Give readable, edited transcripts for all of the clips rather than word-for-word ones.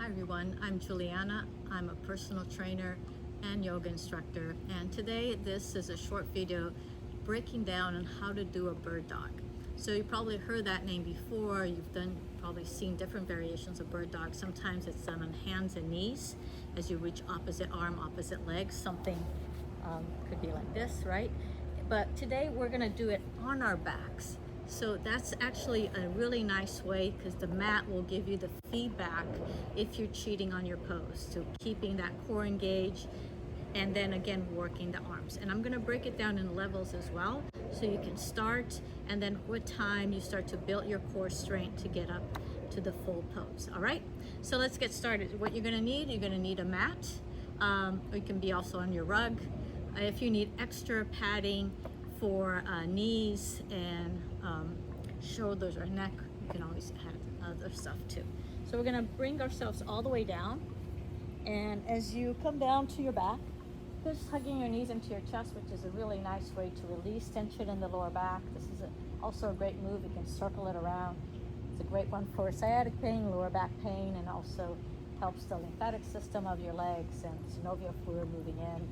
Hi everyone, I'm Juliana. I'm a personal trainer and yoga instructor, and today this is a short video breaking down on how to do a bird dog. So you probably heard that name before. You've probably seen different variations of bird dog. Sometimes it's done on hands and knees as you reach opposite arm, opposite leg. Something could be like this, right? But today we're going to do it on our backs. So that's actually a really nice way because the mat will give you the feedback if you're cheating on your pose. So keeping that core engaged and then again working the arms. And I'm going to break it down in levels as well so you can start, and then with time you start to build your core strength to get up to the full pose. All right, so let's get started. What you're going to need a mat. It can be also on your rug. If you need extra padding for knees and shoulders or neck, you can always have other stuff too. So we're gonna bring ourselves all the way down, and as you come down to your back, just hugging your knees into your chest, which is a really nice way to release tension in the lower back. This is also a great move. You can circle it around. It's a great one for sciatic pain, lower back pain, and also helps the lymphatic system of your legs and synovial fluid moving in.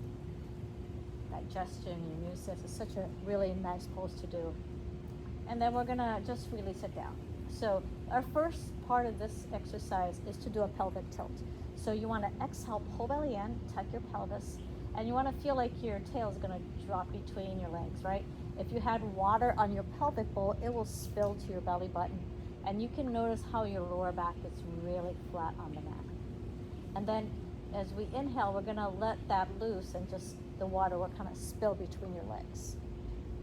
Digestion, your immune system. It's such a really nice pose to do. And then we're gonna just release it down. So our first part of this exercise is to do a pelvic tilt. So you want to exhale, pull belly in, tuck your pelvis, and you want to feel like your tail is going to drop between your legs, right? If you had water on your pelvic bowl, it will spill to your belly button, and you can notice how your lower back is really flat on the mat. And then as we inhale, we're going to let that loose, and just the water will kind of spill between your legs.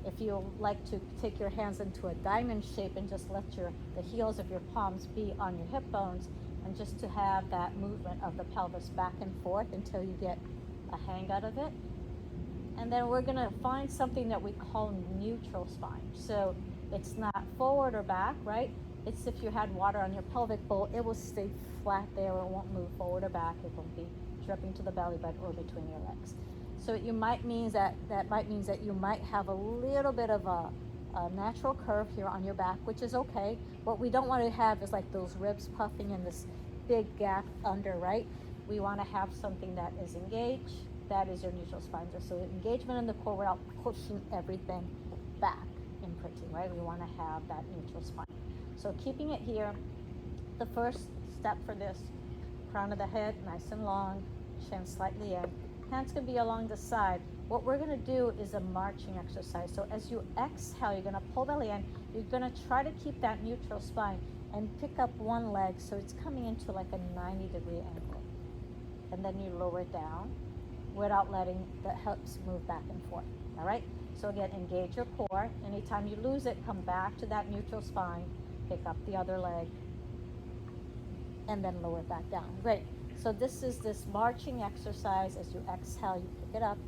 If you like to take your hands into a diamond shape and just let the heels of your palms be on your hip bones, and just to have that movement of the pelvis back and forth until you get a hang out of it. And then we're going to find something that we call neutral spine. So it's not forward or back, right? It's if you had water on your pelvic bowl, it will stay flat there. It won't move forward or back. It won't be dripping to the belly button or between your legs. So you might means that you might have a little bit of a natural curve here on your back, which is okay. What we don't want to have is like those ribs puffing in this big gap under, right? We want to have something that is engaged. That is your neutral spine. So engagement in the core without pushing everything back, imprinting, right? We want to have that neutral spine. So keeping it here, the first step for this, crown of the head nice and long, chin slightly in. Hands can be along the side. What we're going to do is a marching exercise. So as you exhale, you're going to pull belly in. You're going to try to keep that neutral spine and pick up one leg so it's coming into like a 90-degree angle. And then you lower it down without letting the hips move back and forth. All right? So again, engage your core. Anytime you lose it, come back to that neutral spine, pick up the other leg, and then lower it back down. Great. So this is this marching exercise. As you exhale, you pick it up.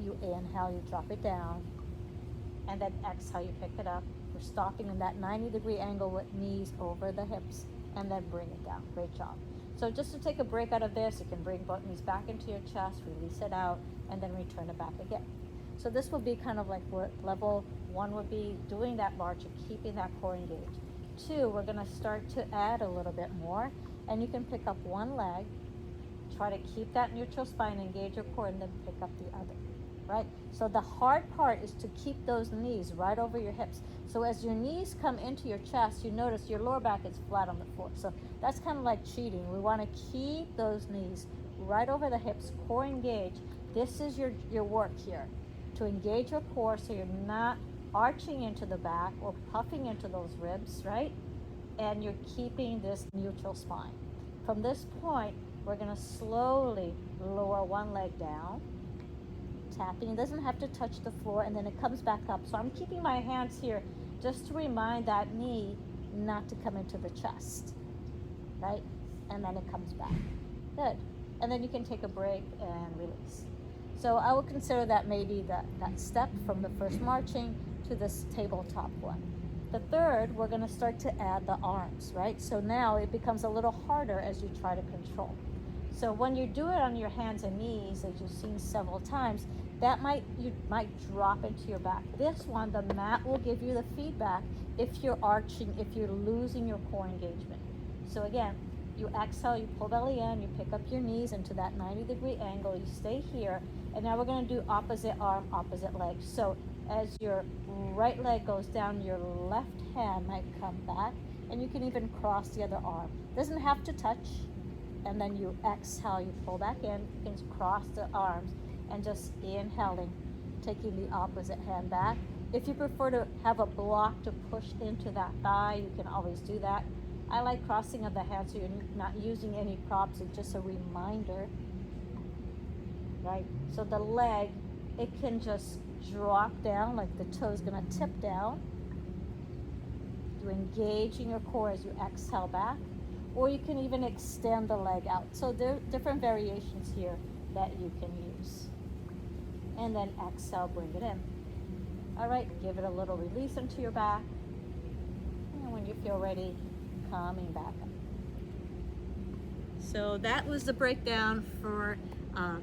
You inhale, you drop it down. And then exhale, you pick it up. We're stopping in that 90-degree angle with knees over the hips, and then bring it down. Great job. So just to take a break out of this, you can bring both knees back into your chest, release it out, and then return it back again. So this will be kind of like what level one would be, doing that march and keeping that core engaged. Two, we're going to start to add a little bit more. And you can pick up one leg, try to keep that neutral spine, engage your core, and then pick up the other, right? So the hard part is to keep those knees right over your hips. So as your knees come into your chest, you notice your lower back is flat on the floor. So that's kind of like cheating. We want to keep those knees right over the hips, core engaged. This is your work here, to engage your core so you're not arching into the back or puffing into those ribs, right? And you're keeping this neutral spine. From this point, we're going to slowly lower one leg down, tapping. It doesn't have to touch the floor, and then it comes back up. So I'm keeping my hands here just to remind that knee not to come into the chest, right? And then it comes back. Good. And then you can take a break and release. So I would consider that maybe that step from the first marching to this tabletop one. The third, we're going to start to add the arms, right? So now it becomes a little harder as you try to control. So when you do it on your hands and knees, as you've seen several times, you might drop into your back. This one, the mat will give you the feedback if you're arching, if you're losing your core engagement. So again, You exhale, you pull belly in, you pick up your knees into that 90-degree angle, you stay here, and now we're gonna do opposite arm, opposite leg. So as your right leg goes down, your left hand might come back, and you can even cross the other arm. Doesn't have to touch, and then you exhale, you pull back in, you can cross the arms, and just inhaling, taking the opposite hand back. If you prefer to have a block to push into that thigh, you can always do that. I like crossing of the hands so you're not using any props, it's just a reminder, right? So the leg, it can just drop down, like the toe's gonna tip down. You engage in your core as you exhale back, or you can even extend the leg out. So there are different variations here that you can use. And then exhale, bring it in. All right, give it a little release into your back. And when you feel ready, coming back up. So that was the breakdown for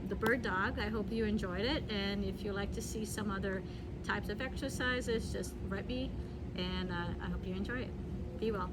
the bird dog. I hope you enjoyed it. And if you'd like to see some other types of exercises, just write me. And I hope you enjoy it. Be well.